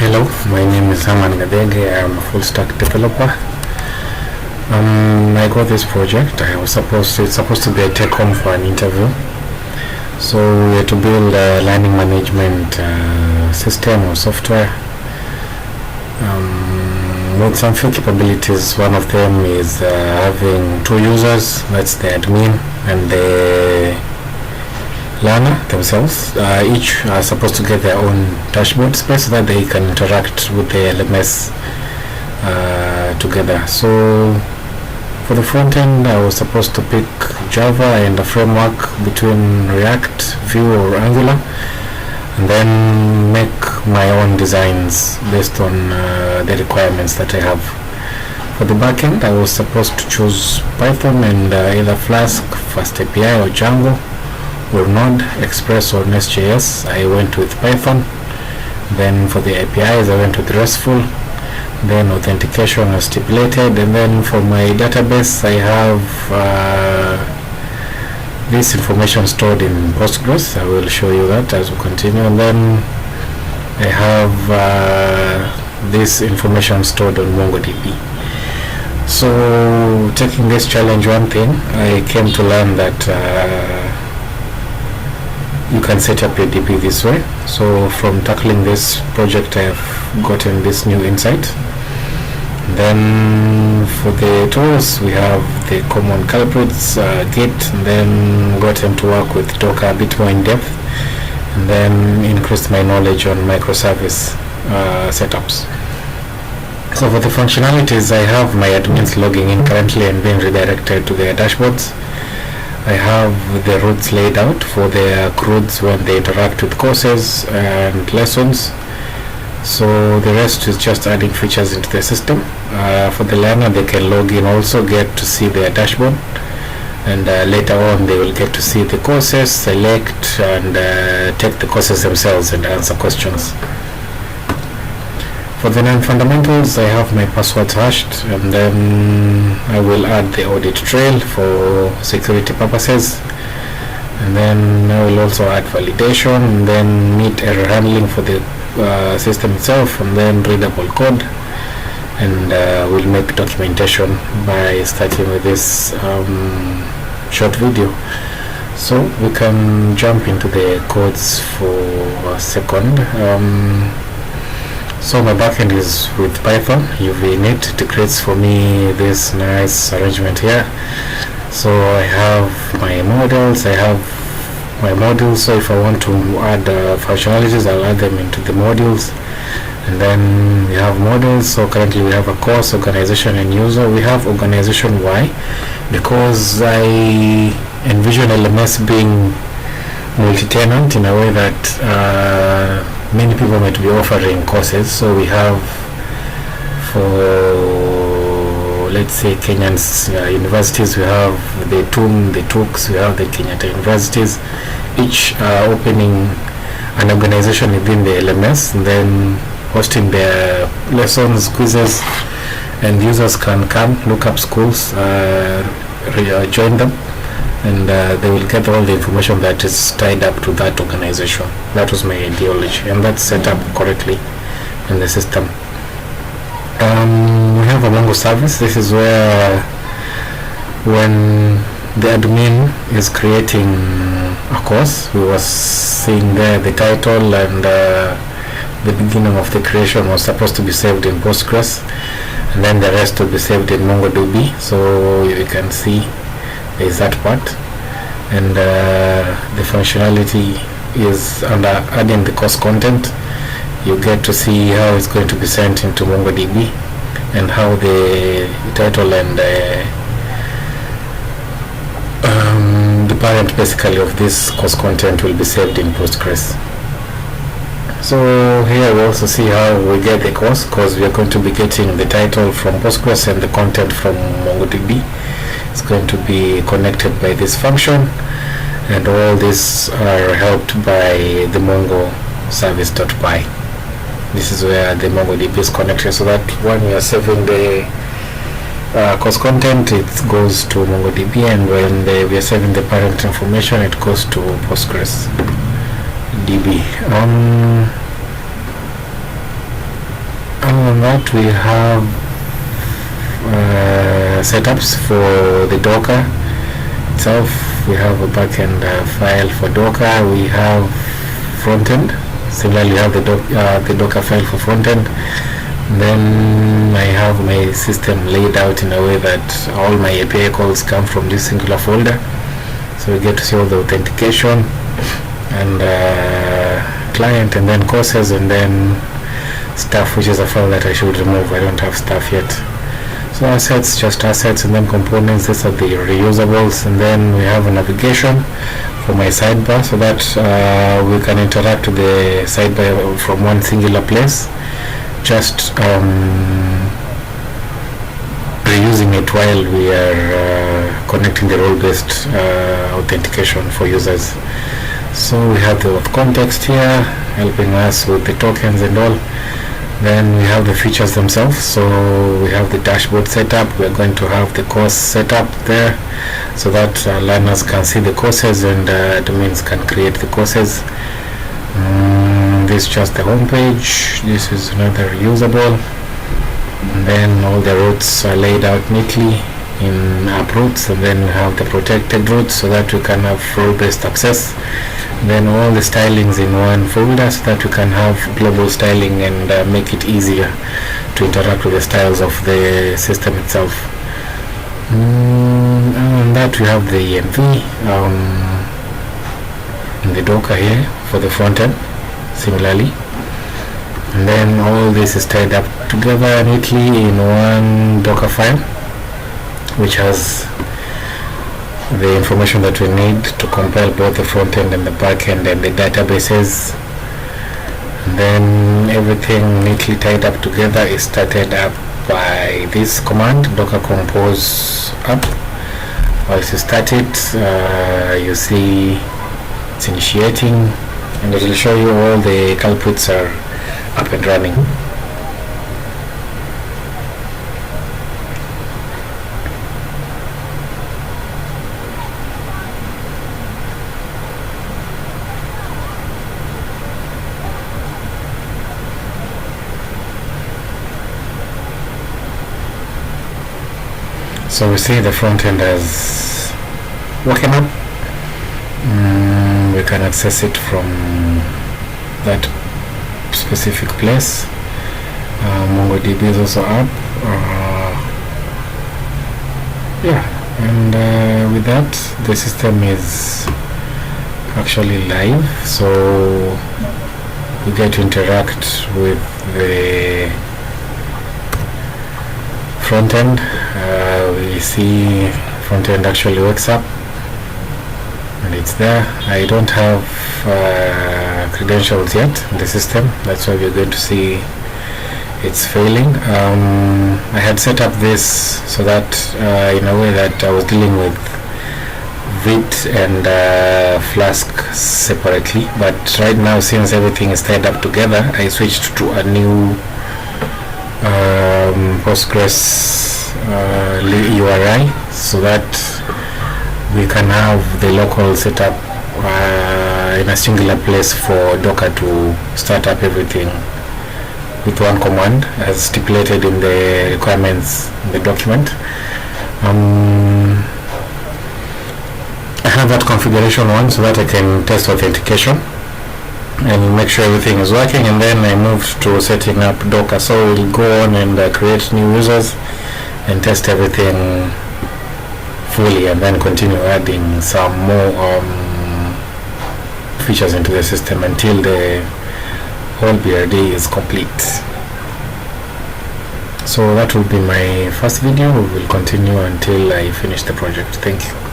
Hello, my name is Herman Gadege. I am a full stack developer. I got this project. It's supposed to be a take home for an interview. So we had to build a learning management system or software with some few capabilities. One of them is having two users, that's the admin and the learner themselves. Each are supposed to get their own dashboard space so that they can interact with the LMS together. So for the front end, I was supposed to pick Java and a framework between React, Vue or Angular, and then make my own designs based on the requirements that I have. For the backend, I was supposed to choose Python and either Flask, FastAPI or Django, or Node, Express or Nest.js. I went with Python. Then for the APIs, I went with RESTful. Then authentication as stipulated. And then for my database, I have this information stored in Postgres. I will show you that as we continue. And then I have this information stored on MongoDB. So taking this challenge, one thing I came to learn that you can set up your DB this way. So from tackling this project, I have gotten this new insight. Then for the tools, we have the common culprits, Git, and then gotten to work with Docker a bit more in depth, and then increased my knowledge on microservice setups. So for the functionalities, I have my admins logging in currently and being redirected to their dashboards. I have the routes laid out for their CRUDs when they interact with courses and lessons. So the rest is just adding features into the system. For the learner, they can log in also, get to see their dashboard, and later on they will get to see the courses, select and take the courses themselves and answer questions. For the non-fundamentals, I have my passwords hashed, and then I will add the audit trail for security purposes, and then I will also add validation, and then meet error handling for the system itself, and then readable code, and we'll make documentation by starting with this short video. So we can jump into the codes for a second. So my backend is with Python, UV init. It creates for me this nice arrangement here. So I have my models, so if I want to add functionalities, I'll add them into the modules. And then we have models. So currently we have a course, organization and user. We have organization. Why? Because I envision LMS being multi-tenant in a way that many people might be offering courses. So we have, for let's say Kenyan universities, we have the TUM, the TUKS, we have the Kenyatta universities, each opening an organization within the LMS, and then hosting their lessons, quizzes, and users can come, look up schools, join them, and they will get all the information that is tied up to that organization. That was my ideology, and that's set up correctly in the system. We have a Mongo service. This is where when the admin is creating a course, we was seeing there the title, and the beginning of the creation was supposed to be saved in Postgres, and then the rest will be saved in MongoDB. So you can see there is that part, and the functionality is under adding the course content. You get to see how it's going to be sent into MongoDB, and how the title and the parent basically of this course content will be saved in Postgres. So here we also see how we get the course, because we are going to be getting the title from Postgres and the content from MongoDB. It's going to be connected by this function, and all these are helped by the Mongo service.py. This is where the MongoDB is connected, so that when you are saving the course content, it goes to MongoDB, and when we are saving the parent information, it goes to Postgres DB. on that, we have setups for the Docker itself. We have a backend file for Docker. We have Frontend. Similarly, we have the Docker file for Frontend. Then I have my system laid out in a way that all my API calls come from this singular folder. So we get to see all the authentication and client, and then courses, and then stuff, which is a file that I should remove. I don't have stuff yet. So assets, just assets, and then components. These are the reusables, and then we have a navigation for my sidebar, so that we can interact with the sidebar from one singular place, just reusing it while we are connecting the role-based authentication for users. So we have the auth context here, helping us with the tokens and all. Then we have the features themselves. So we have the dashboard setup. We're going to have the course setup there, so that learners can see the courses and admins can create the courses. This is just the home page. This is another reusable. And then all the routes are laid out neatly in app routes, and then we have the protected routes, so that we can have role-based access. Then all the stylings in one folder, so that we can have global styling and make it easier to interact with the styles of the system itself. And that we have the env in the Docker here for the front end, similarly. And then all this is tied up together neatly in one Docker file, which has the information that we need to compile both the front end and the back end and the databases. And then everything neatly tied up together is started up by this command, docker compose up. Once you start it, you see it's initiating, and it will show you all the culprits are up and running. So we see the front end has woken up. We can access it from that specific place. MongoDB is also up. And with that, the system is actually live. So we get to interact with the front end. We see front end actually wakes up and it's there. I don't have credentials yet in the system, that's why we're going to see it's failing. I had set up this so that in a way that I was dealing with Vite and Flask separately, but right now, since everything is tied up together, I switched to a new Postgres URI, so that we can have the local setup in a singular place for Docker to start up everything with one command, as stipulated in the requirements in the document. I have that configuration on so that I can test authentication and make sure everything is working, and then I moved to setting up Docker. So we'll go on and create new users and test everything fully, and then continue adding some more features into the system until the whole BRD is complete. So that will be my first video. We will continue until I finish the project. Thank you.